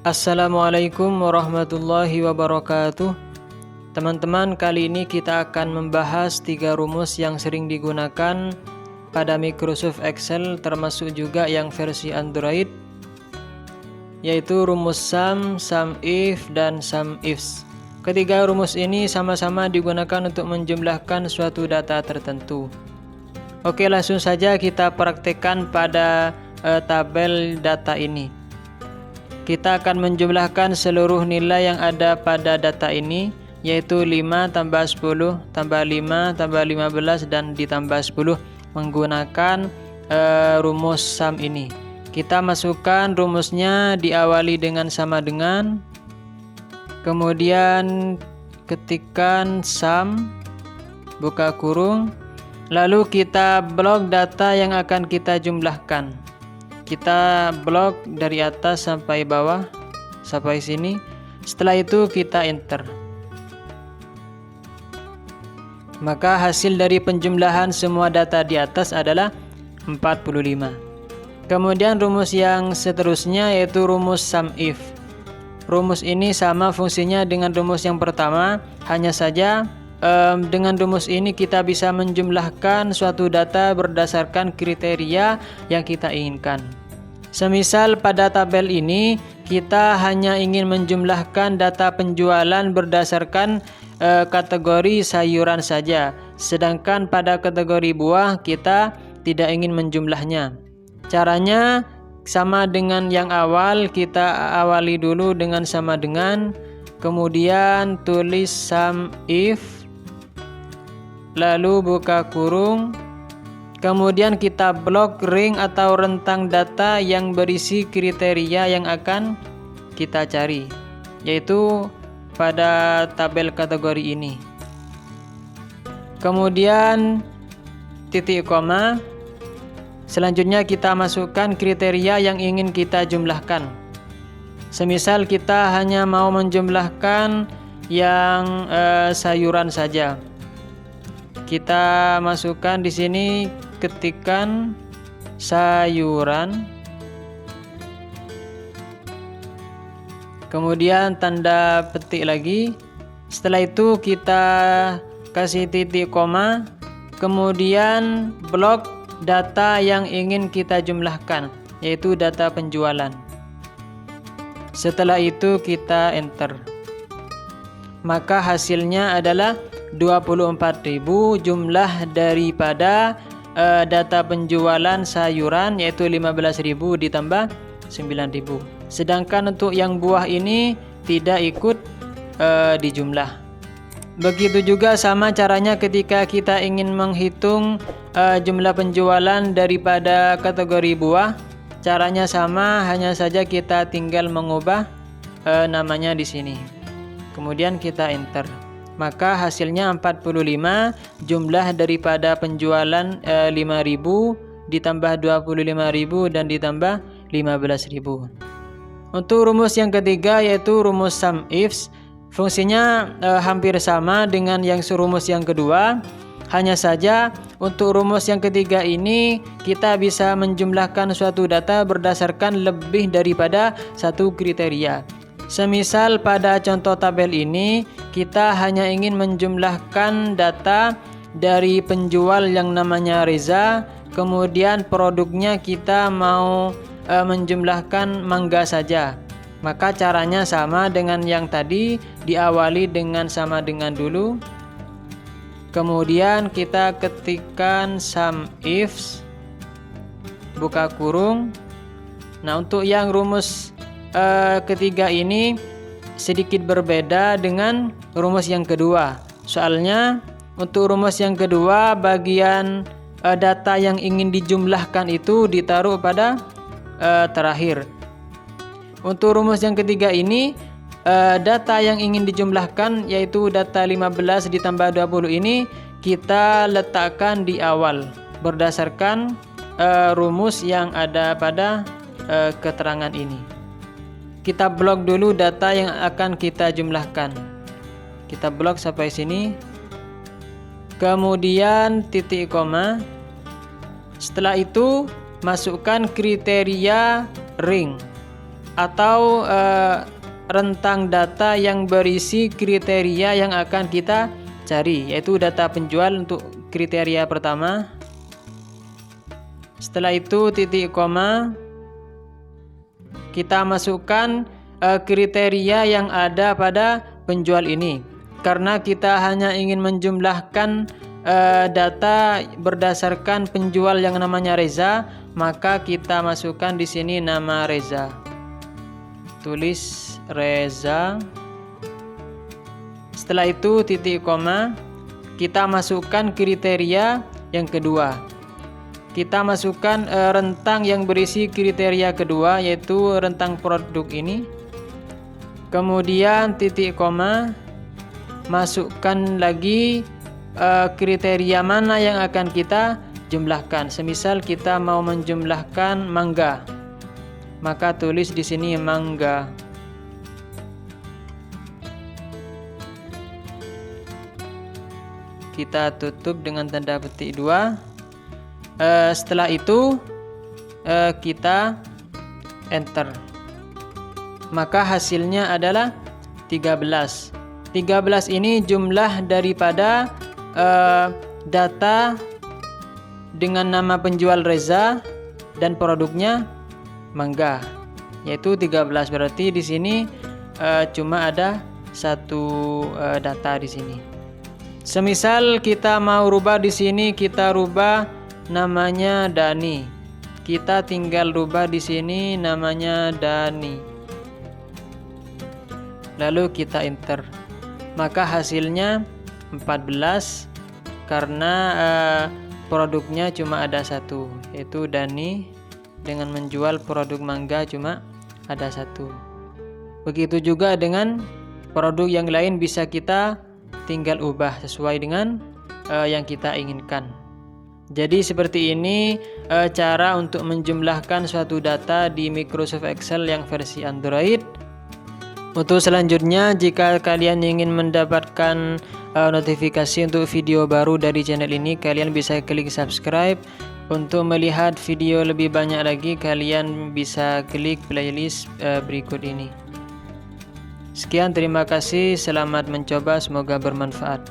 Assalamualaikum warahmatullahi wabarakatuh. Teman-teman, kali ini kita akan membahas 3 rumus yang sering digunakan pada Microsoft Excel, termasuk juga yang versi Android, yaitu rumus sum, sum if, dan sum ifs. Ketiga rumus ini sama-sama digunakan untuk menjumlahkan suatu data tertentu. Oke, langsung saja kita praktekkan pada tabel data ini. Kita akan menjumlahkan seluruh nilai yang ada pada data ini, yaitu 5 tambah 10 tambah 5 tambah 15 dan ditambah 10 menggunakan rumus sum ini. Kita masukkan rumusnya, diawali dengan sama dengan, kemudian ketikkan sum, buka kurung, lalu kita blok data yang akan kita jumlahkan. Kita blok dari atas sampai bawah, sampai sini. Setelah itu kita enter. Maka hasil dari penjumlahan semua data di atas adalah 45. Kemudian rumus yang seterusnya yaitu rumus sum if. Rumus ini sama fungsinya dengan rumus yang pertama, hanya saja dengan rumus ini kita bisa menjumlahkan suatu data berdasarkan kriteria yang kita inginkan. Semisal pada tabel ini kita hanya ingin menjumlahkan data penjualan berdasarkan kategori sayuran saja, sedangkan pada kategori buah kita tidak ingin menjumlahnya. Caranya sama dengan yang awal, kita awali dulu dengan sama dengan, kemudian tulis sum if, lalu buka kurung, kemudian kita blok ring atau rentang data yang berisi kriteria yang akan kita cari, yaitu pada tabel kategori ini. Kemudian titik koma. Selanjutnya kita masukkan kriteria yang ingin kita jumlahkan. Semisal kita hanya mau menjumlahkan yang sayuran saja. Kita masukkan di sini, ketikkan sayuran, kemudian tanda petik lagi. Setelah itu kita kasih titik koma, kemudian blok data yang ingin kita jumlahkan, yaitu data penjualan. Setelah itu kita enter. Maka hasilnya adalah 24.000 jumlah daripada data penjualan sayuran, yaitu 15.000 ditambah 9.000. Sedangkan untuk yang buah ini tidak ikut dijumlah. Begitu juga sama caranya ketika kita ingin menghitung jumlah penjualan daripada kategori buah. Caranya sama, hanya saja kita tinggal mengubah namanya di sini. Kemudian kita enter. Maka hasilnya 45, jumlah daripada penjualan 5.000 ditambah 25.000 dan ditambah 15.000. Untuk rumus yang ketiga yaitu rumus sum ifs. Fungsinya hampir sama dengan yang rumus yang kedua. Hanya saja untuk rumus yang ketiga ini kita bisa menjumlahkan suatu data berdasarkan lebih daripada satu kriteria. Semisal pada contoh tabel ini kita hanya ingin menjumlahkan data dari penjual yang namanya Reza, kemudian produknya kita mau menjumlahkan mangga saja. Maka caranya sama dengan yang tadi, diawali dengan sama dengan dulu. Kemudian kita ketikkan sum ifs, buka kurung. Nah, untuk yang rumus ketiga ini sedikit berbeda dengan rumus yang kedua. Soalnya untuk rumus yang kedua bagian data yang ingin dijumlahkan itu ditaruh pada terakhir. Untuk rumus yang ketiga ini data yang ingin dijumlahkan, yaitu data 15 ditambah 20 ini kita letakkan di awal berdasarkan rumus yang ada pada keterangan ini. Kita blok dulu data yang akan kita jumlahkan. Kita blok sampai sini. Kemudian titik koma. Setelah itu masukkan kriteria ring atau rentang data yang berisi kriteria yang akan kita cari, yaitu data penjual untuk kriteria pertama. Setelah itu titik koma, kita masukkan kriteria yang ada pada penjual ini. Karena kita hanya ingin menjumlahkan data berdasarkan penjual yang namanya Reza, maka kita masukkan di sini nama Reza. Tulis Reza. Setelah itu titik koma, kita masukkan kriteria yang kedua. Kita masukkan rentang yang berisi kriteria kedua, yaitu rentang produk ini. Kemudian titik koma, masukkan lagi kriteria mana yang akan kita jumlahkan. Semisal kita mau menjumlahkan mangga, maka tulis di sini mangga. Kita tutup dengan tanda petik 2. Setelah itu kita enter. Maka hasilnya adalah 13. 13 ini jumlah daripada data dengan nama penjual Reza dan produknya mangga, yaitu 13. Berarti di sini cuma ada satu data di sini. Semisal kita mau rubah di sini, kita rubah namanya Dani. Kita tinggal rubah di sini namanya Dani. Lalu kita enter. Maka hasilnya 14 karena produknya cuma ada satu, yaitu Dani dengan menjual produk mangga cuma ada satu. Begitu juga dengan produk yang lain, bisa kita tinggal ubah sesuai dengan yang kita inginkan. Jadi seperti ini cara untuk menjumlahkan suatu data di Microsoft Excel yang versi Android. Untuk selanjutnya, jika kalian ingin mendapatkan notifikasi untuk video baru dari channel ini, kalian bisa klik subscribe. Untuk melihat video lebih banyak lagi, kalian bisa klik playlist berikut ini. Sekian, terima kasih, selamat mencoba, semoga bermanfaat.